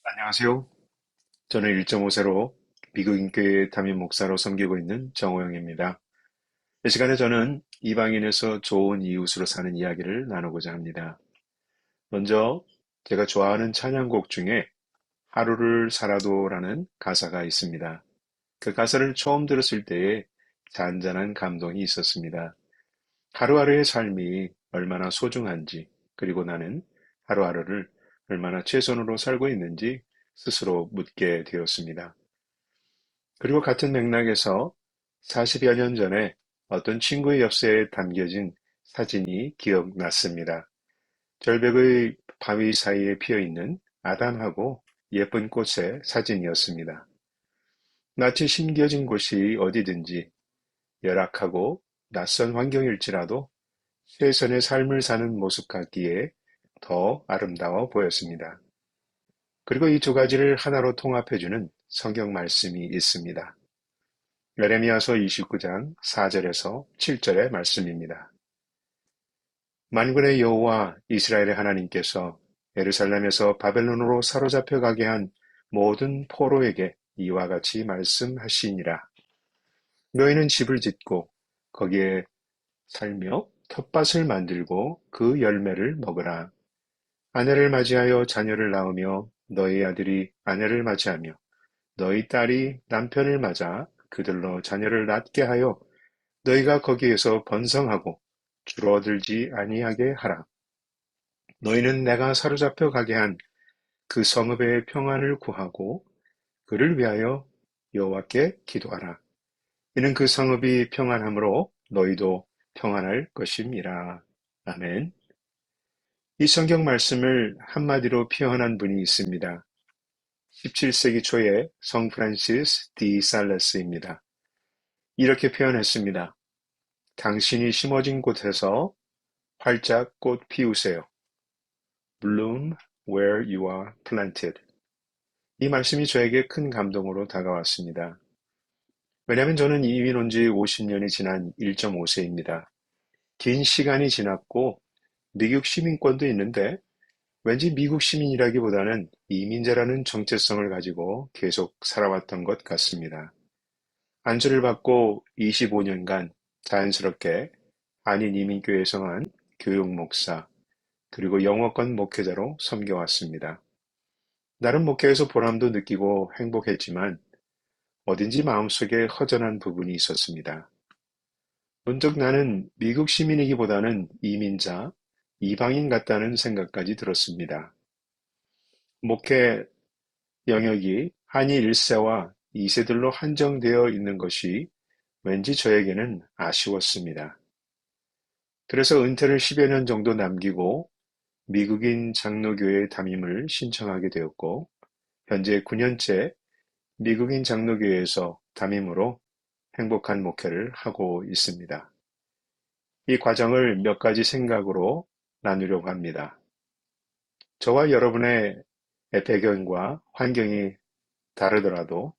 안녕하세요. 저는 1.5세로 미국인교회 담임 목사로 섬기고 있는 정호영입니다. 이 시간에 저는 이방인에서 좋은 이웃으로 사는 이야기를 나누고자 합니다. 먼저 제가 좋아하는 찬양곡 중에 하루를 살아도라는 가사가 있습니다. 그 가사를 처음 들었을 때에 잔잔한 감동이 있었습니다. 하루하루의 삶이 얼마나 소중한지, 그리고 나는 하루하루를 얼마나 최선으로 살고 있는지 스스로 묻게 되었습니다. 그리고 같은 맥락에서 40여 년 전에 어떤 친구의 엽서에 담겨진 사진이 기억났습니다. 절벽의 바위 사이에 피어있는 아담하고 예쁜 꽃의 사진이었습니다. 마치 심겨진 곳이 어디든지 열악하고 낯선 환경일지라도 최선의 삶을 사는 모습 같기에 더 아름다워 보였습니다. 그리고 이 두 가지를 하나로 통합해주는 성경 말씀이 있습니다. 예레미야서 29장 4절에서 7절의 말씀입니다. 만군의 여호와 이스라엘의 하나님께서 예루살렘에서 바벨론으로 사로잡혀 가게 한 모든 포로에게 이와 같이 말씀하시니라. 너희는 집을 짓고 거기에 살며 텃밭을 만들고 그 열매를 먹으라. 아내를 맞이하여 자녀를 낳으며 너희 아들이 아내를 맞이하며 너희 딸이 남편을 맞아 그들로 자녀를 낳게 하여 너희가 거기에서 번성하고 줄어들지 아니하게 하라. 너희는 내가 사로잡혀 가게 한 그 성읍의 평안을 구하고 그를 위하여 여호와께 기도하라. 이는 그 성읍이 평안함으로 너희도 평안할 것임이라. 아멘. 이 성경 말씀을 한마디로 표현한 분이 있습니다. 17세기 초에 성 프란시스 디 살레스입니다. 이렇게 표현했습니다. 당신이 심어진 곳에서 활짝 꽃 피우세요. Bloom where you are planted. 이 말씀이 저에게 큰 감동으로 다가왔습니다. 왜냐하면 저는 이민 온 지 50년이 지난 1.5세입니다. 긴 시간이 지났고 미국 시민권도 있는데 왠지 미국 시민이라기보다는 이민자라는 정체성을 가지고 계속 살아왔던 것 같습니다. 안수를 받고 25년간 자연스럽게 한인 이민교회에 성한 교육 목사, 그리고 영어권 목회자로 섬겨왔습니다. 나름 목회에서 보람도 느끼고 행복했지만 어딘지 마음속에 허전한 부분이 있었습니다. 문득 나는 미국 시민이기보다는 이민자, 이방인 같다는 생각까지 들었습니다. 목회 영역이 한일 1세와 2세들로 한정되어 있는 것이 왠지 저에게는 아쉬웠습니다. 그래서 은퇴를 10여 년 정도 남기고 미국인 장로교회 담임을 신청하게 되었고, 현재 9년째 미국인 장로교회에서 담임으로 행복한 목회를 하고 있습니다. 이 과정을 몇 가지 생각으로 나누려고 합니다. 저와 여러분의 배경과 환경이 다르더라도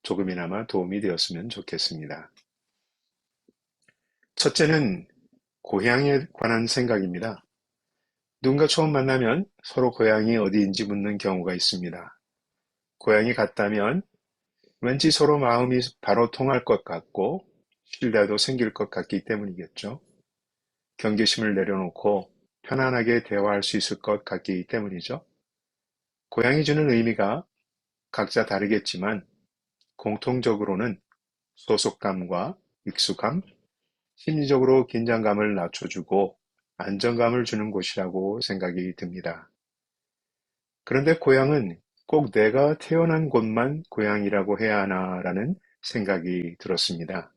조금이나마 도움이 되었으면 좋겠습니다. 첫째는 고향에 관한 생각입니다. 누군가 처음 만나면 서로 고향이 어디인지 묻는 경우가 있습니다. 고향이 같다면 왠지 서로 마음이 바로 통할 것 같고 신뢰도 생길 것 같기 때문이겠죠. 경계심을 내려놓고 편안하게 대화할 수 있을 것 같기 때문이죠. 고향이 주는 의미가 각자 다르겠지만 공통적으로는 소속감과 익숙함, 심리적으로 긴장감을 낮춰주고 안정감을 주는 곳이라고 생각이 듭니다. 그런데 고향은 꼭 내가 태어난 곳만 고향이라고 해야 하나라는 생각이 들었습니다.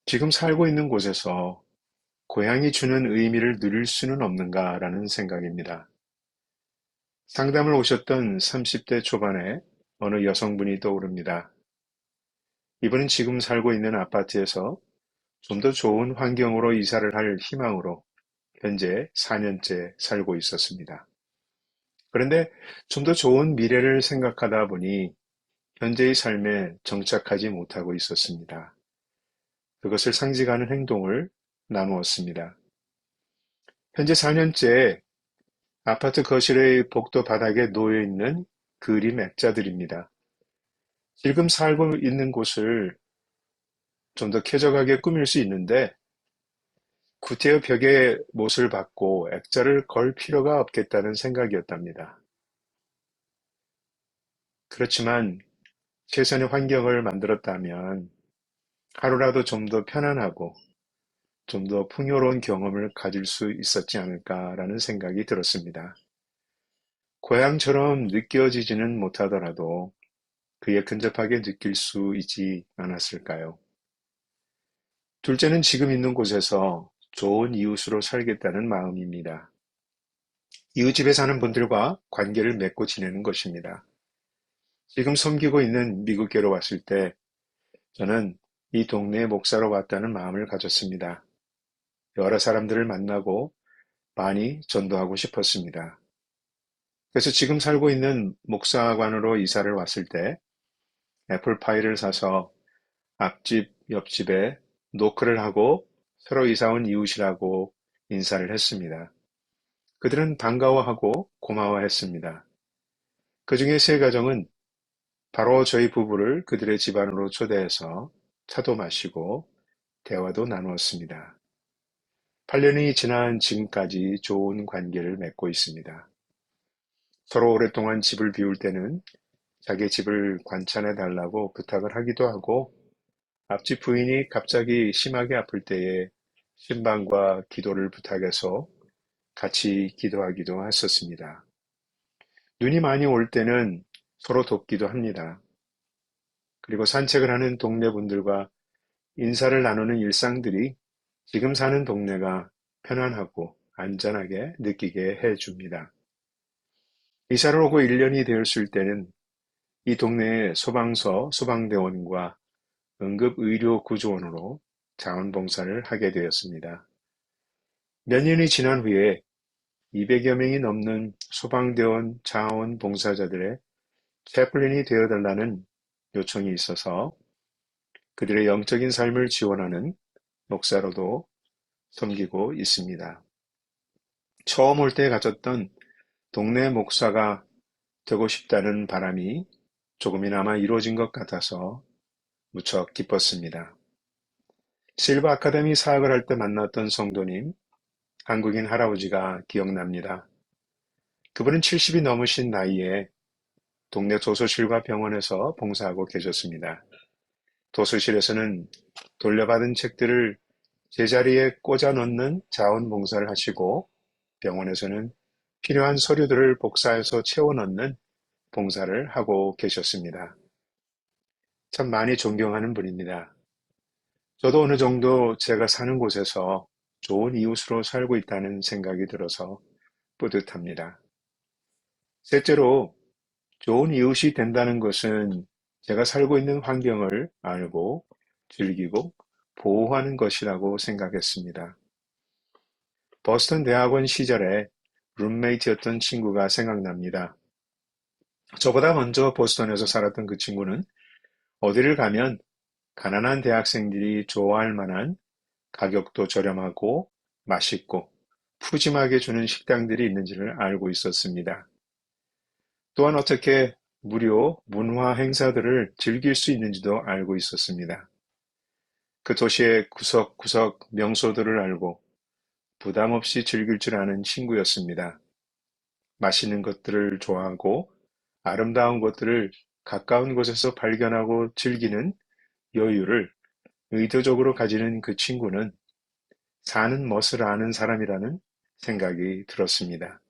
지금 살고 있는 곳에서 고향이 주는 의미를 누릴 수는 없는가라는 생각입니다. 상담을 오셨던 30대 초반의 어느 여성분이 떠오릅니다. 이분은 지금 살고 있는 아파트에서 좀 더 좋은 환경으로 이사를 할 희망으로 현재 4년째 살고 있었습니다. 그런데 좀 더 좋은 미래를 생각하다 보니 현재의 삶에 정착하지 못하고 있었습니다. 그것을 상징하는 행동을 나누었습니다. 현재 4년째 아파트 거실의 복도 바닥에 놓여 있는 그림 액자들입니다. 지금 살고 있는 곳을 좀 더 쾌적하게 꾸밀 수 있는데 구태여 벽에 못을 박고 액자를 걸 필요가 없겠다는 생각이었답니다. 그렇지만 최선의 환경을 만들었다면 하루라도 좀 더 편안하고 좀 더 풍요로운 경험을 가질 수 있었지 않을까라는 생각이 들었습니다. 고향처럼 느껴지지는 못하더라도 그에 근접하게 느낄 수 있지 않았을까요? 둘째는 지금 있는 곳에서 좋은 이웃으로 살겠다는 마음입니다. 이웃집에 사는 분들과 관계를 맺고 지내는 것입니다. 지금 섬기고 있는 미국계로 왔을 때 저는 이 동네의 목사로 왔다는 마음을 가졌습니다. 여러 사람들을 만나고 많이 전도하고 싶었습니다. 그래서 지금 살고 있는 목사관으로 이사를 왔을 때 애플파이를 사서 앞집, 옆집에 노크를 하고 새로 이사 온 이웃이라고 인사를 했습니다. 그들은 반가워하고 고마워했습니다. 그 중에 세 가정은 바로 저희 부부를 그들의 집안으로 초대해서 차도 마시고 대화도 나누었습니다. 8년이 지난 지금까지 좋은 관계를 맺고 있습니다. 서로 오랫동안 집을 비울 때는 자기 집을 관찰해 달라고 부탁을 하기도 하고 앞집 부인이 갑자기 심하게 아플 때에 신방과 기도를 부탁해서 같이 기도하기도 했었습니다. 눈이 많이 올 때는 서로 돕기도 합니다. 그리고 산책을 하는 동네 분들과 인사를 나누는 일상들이 지금 사는 동네가 편안하고 안전하게 느끼게 해줍니다. 이사를 오고 1년이 되었을 때는 이 동네의 소방서, 소방대원과 응급의료구조원으로 자원봉사를 하게 되었습니다. 몇 년이 지난 후에 200여 명이 넘는 소방대원 자원봉사자들의 채플린이 되어달라는 요청이 있어서 그들의 영적인 삶을 지원하는 목사로도 섬기고 있습니다. 처음 올 때 가졌던 동네 목사가 되고 싶다는 바람이 조금이나마 이루어진 것 같아서 무척 기뻤습니다. 실버 아카데미 사역을 할 때 만났던 성도님, 한국인 할아버지가 기억납니다. 그분은 70이 넘으신 나이에 동네 도서실과 병원에서 봉사하고 계셨습니다. 도서실에서는 돌려받은 책들을 제자리에 꽂아 넣는 자원봉사를 하시고 병원에서는 필요한 서류들을 복사해서 채워 넣는 봉사를 하고 계셨습니다. 참 많이 존경하는 분입니다. 저도 어느 정도 제가 사는 곳에서 좋은 이웃으로 살고 있다는 생각이 들어서 뿌듯합니다. 셋째로, 좋은 이웃이 된다는 것은 제가 살고 있는 환경을 알고 즐기고 보호하는 것이라고 생각했습니다. 버스턴 대학원 시절에 룸메이트였던 친구가 생각납니다. 저보다 먼저 보스턴에서 살았던 그 친구는 어디를 가면 가난한 대학생들이 좋아할 만한 가격도 저렴하고 맛있고 푸짐하게 주는 식당들이 있는지를 알고 있었습니다. 또한 어떻게 무료 문화 행사들을 즐길 수 있는지도 알고 있었습니다. 그 도시의 구석구석 명소들을 알고 부담 없이 즐길 줄 아는 친구였습니다. 맛있는 것들을 좋아하고 아름다운 것들을 가까운 곳에서 발견하고 즐기는 여유를 의도적으로 가지는 그 친구는 사는 멋을 아는 사람이라는 생각이 들었습니다.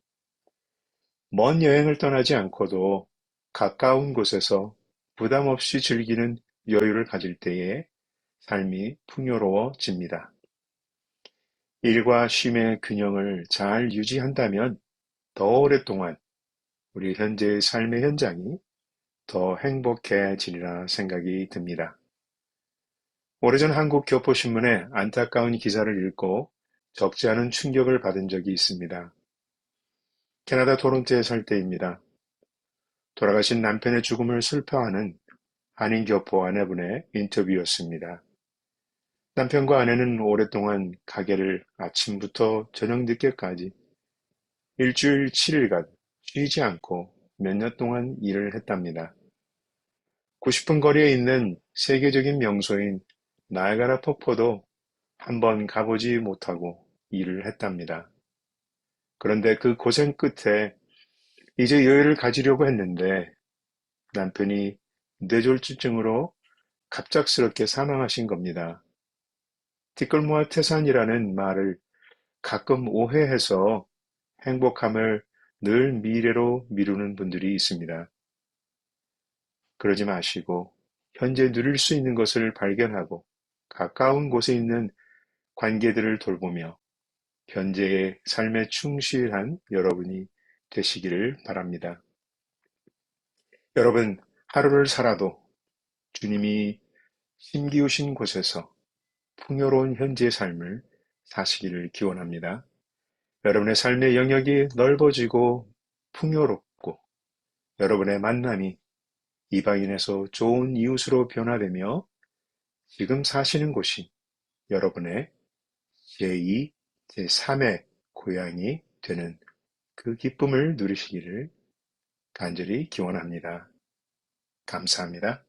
먼 여행을 떠나지 않고도 가까운 곳에서 부담 없이 즐기는 여유를 가질 때에 삶이 풍요로워집니다. 일과 쉼의 균형을 잘 유지한다면 더 오랫동안 우리 현재의 삶의 현장이 더 행복해지리라 생각이 듭니다. 오래전 한국 교포신문에 안타까운 기사를 읽고 적지 않은 충격을 받은 적이 있습니다. 캐나다 토론토에 살 때입니다. 돌아가신 남편의 죽음을 슬퍼하는 한인 교포 아내분의 인터뷰였습니다. 남편과 아내는 오랫동안 가게를 아침부터 저녁 늦게까지 일주일 7일간 쉬지 않고 몇 년 동안 일을 했답니다. 90분 거리에 있는 세계적인 명소인 나이아가라 폭포도 한번 가보지 못하고 일을 했답니다. 그런데 그 고생 끝에 이제 여유를 가지려고 했는데 남편이 뇌졸중으로 갑작스럽게 사망하신 겁니다. 티끌모아 태산이라는 말을 가끔 오해해서 행복함을 늘 미래로 미루는 분들이 있습니다. 그러지 마시고 현재 누릴 수 있는 것을 발견하고 가까운 곳에 있는 관계들을 돌보며 현재의 삶에 충실한 여러분이 되시기를 바랍니다. 여러분, 하루를 살아도 주님이 심기우신 곳에서 풍요로운 현재의 삶을 사시기를 기원합니다. 여러분의 삶의 영역이 넓어지고 풍요롭고 여러분의 만남이 이방인에서 좋은 이웃으로 변화되며 지금 사시는 곳이 여러분의 제2, 제3의 고향이 되는 그 기쁨을 누리시기를 간절히 기원합니다. 감사합니다.